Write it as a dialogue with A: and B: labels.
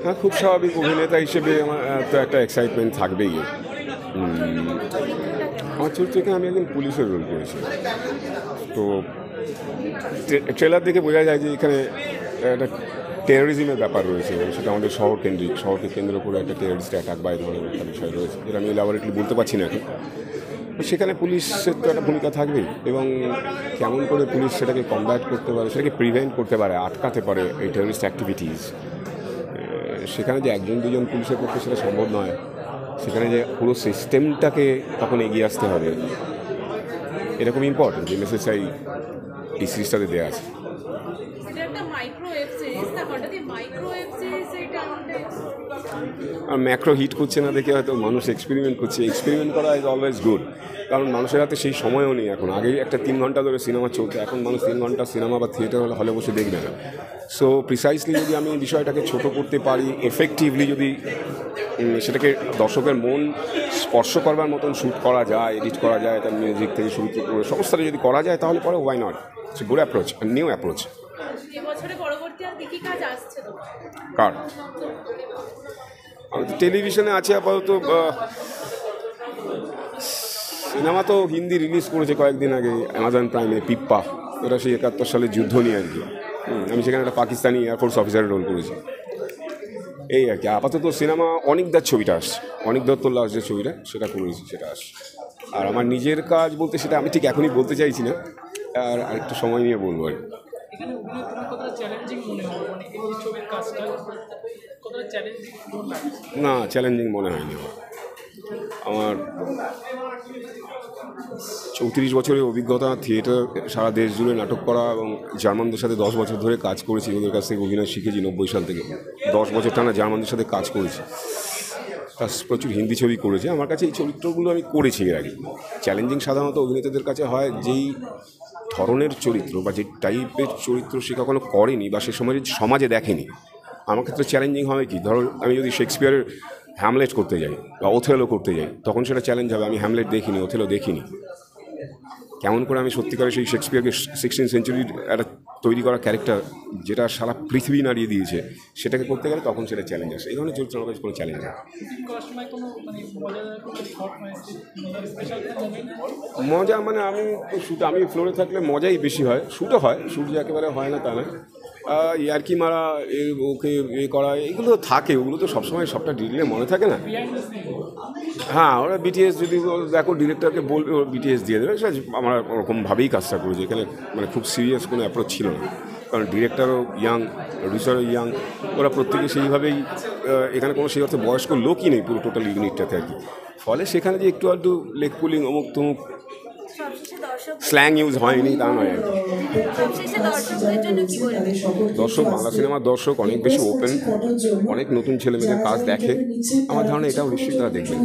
A: হ্যাঁ, খুব স্বাভাবিক। অভিনেতা হিসেবে আমার তো একটা এক্সাইটমেন্ট থাকবেই। আমার চরিত্রকে আমি একদিন পুলিশের রোল করেছি। তো ট্রেলার দেখে বোঝা যায় যে এখানে একটা টেরোরিজমের ব্যাপার রয়েছে, সেটা আমাদের শহরকে কেন্দ্র করে একটা টেরোরিস্ট অ্যাটাক বা এই ধরনের একটা বিষয় রয়েছে, যেটা আমি ইলাবোরেটলি বলতে পারছি না এখন। সেখানে পুলিশের তো একটা ভূমিকা থাকবেই, এবং কেমন করে পুলিশ সেটাকে কমব্যাট করতে পারে, সেটাকে প্রিভেন্ট করতে পারে, আটকাতে পারে এই টেরোরিস্ট অ্যাক্টিভিটিস। সেখানে যে একজন দুজন পুলিশের পক্ষে সেটা সম্ভব নয়, সেখানে যে পুরো সিস্টেমটাকে তখন এগিয়ে আসতে হবে, এরকম ইম্পর্টেন্ট যে মেসেজটাই এই সিরিজটাতে দেওয়া আছে। আর ম্যাক্রো হিট করছে না দেখে হয়তো মানুষ এক্সপেরিমেন্ট করছে। এক্সপেরিমেন্ট করা ইজ অলওয়েজ গুড, কারণ মানুষের হাতে সেই সময়ও নেই এখন। আগে একটা 3 ঘন্টা ধরে সিনেমা চলতো, এখন মানুষ 3 ঘন্টা সিনেমা বা থিয়েটার হলে বসে দেখবে না। সো প্রিসাইসলি যদি আমি বিষয়টাকে ছোট করতে পারি, এফেক্টিভলি যদি সেটাকে দর্শকের মন স্পর্শ করবার মতন শ্যুট করা যায়, এডিট করা যায়, তার মিউজিক থেকে শুরু করে সমস্তটা যদি করা যায়, তাহলে পরে why not, it's good approach, new approach. কার? আমি তো টেলিভিশনে আছে আপাতত। সিনেমা তো হিন্দি রিলিজ করেছে কয়েকদিন আগে অ্যামাজন প্রাইমে, পিপ্পা। ওটা সেই 71 সালের যুদ্ধ নিয়ে আর কি। আমি সেখানে একটা পাকিস্তানি এয়ারফোর্স অফিসারের রোল করেছি, এই আর কি। আপাতত সিনেমা অনিকদার ছবিটা আসছে, অনিক দত্তর লাস্ট যে ছবিটা সেটা করেছি, সেটা আসছে। আর আমার নিজের কাজ বলতে সেটা আমি ঠিক এখনই বলতে চাইছি না, আর একটু সময় নিয়ে বলবো আর কি। না, চ্যালেঞ্জিং মনে হয়নি আমার। 34 বছরের অভিজ্ঞতা, থিয়েটার সারা দেশ জুড়ে নাটক করা, এবং জার্মানদের সাথে 10 বছর ধরে কাজ করেছি, ওদের কাছ থেকে অভিনয় শিখেছি 90 সাল থেকে। 10 বছর টানা জার্মানদের সাথে কাজ করেছি, প্লাস প্রচুর হিন্দি ছবি করেছি। আমার কাছে এই চরিত্রগুলো আমি করেছি এর আগে। চ্যালেঞ্জিং সাধারণত অভিনেতাদের কাছে হয় যেই ধরনের চরিত্র বা যে টাইপের চরিত্র সে কখনো করেনি বা সে সমাজে দেখেনি। আমার ক্ষেত্রে চ্যালেঞ্জিং হবে কি, ধরো আমি যদি শেক্সপিয়ারের হ্যামলেট করতে যাই বা ওথেলো করতে যাই, তখন সেটা চ্যালেঞ্জ হবে। আমি হ্যামলেট দেখিনি, ওথেলো দেখিনি, কেমন করে আমি সত্যিকারে সেই শেক্সপিয়ারকে 16th সেঞ্চুরির একটা তৈরি করা ক্যারেক্টার, যেটা সারা পৃথিবী নাড়িয়ে দিয়েছে, সেটাকে করতে গেলে তখন সেটা চ্যালেঞ্জ আসে। এই ধরনের চরিত্র আমার কাছে কোনো চ্যালেঞ্জ হয়। মজা মানে আমি ফ্লোরে থাকলে মজাই বেশি হয়। শ্যুটও হয়, শ্যুট যে একেবারে হয় না তা নয়। ইয়ার্কি মারা, ওকে করা, এগুলো থাকে। ওগুলো তো সবসময় সবটা ডিটেলে মনে থাকে না। হ্যাঁ, ওরা বিটিএস যদি দেখো, ডিরেক্টরকে বলবে ওর বিটিএস দিয়ে দেবে, সেটা আমরা ওরকমভাবেই কাজটা করেছি। এখানে মানে খুব সিরিয়াস কোনো অ্যাপ্রোচ ছিল না, কারণ ডিরেক্টরও ইয়াং, প্রডিউসারও ইয়াং, ওরা প্রত্যেকে সেইভাবেই। এখানে কোনো সেই অর্থে বয়স্ক লোকই নেই পুরো টোটাল ইউনিটটাতে আর কি। ফলে সেখানে যে একটু আধটু লেগ পুলিং, অমুক তমুক স্ল্যাং ইউজ হয়নি তা নয় আর কি। দর্শক, বাংলা সিনেমার দর্শক অনেক বেশি ওপেন, অনেক নতুন ছেলেমেয়েদের কাজ দেখে। আমার ধারণা এটাও নিশ্চয়ই তারা দেখবে।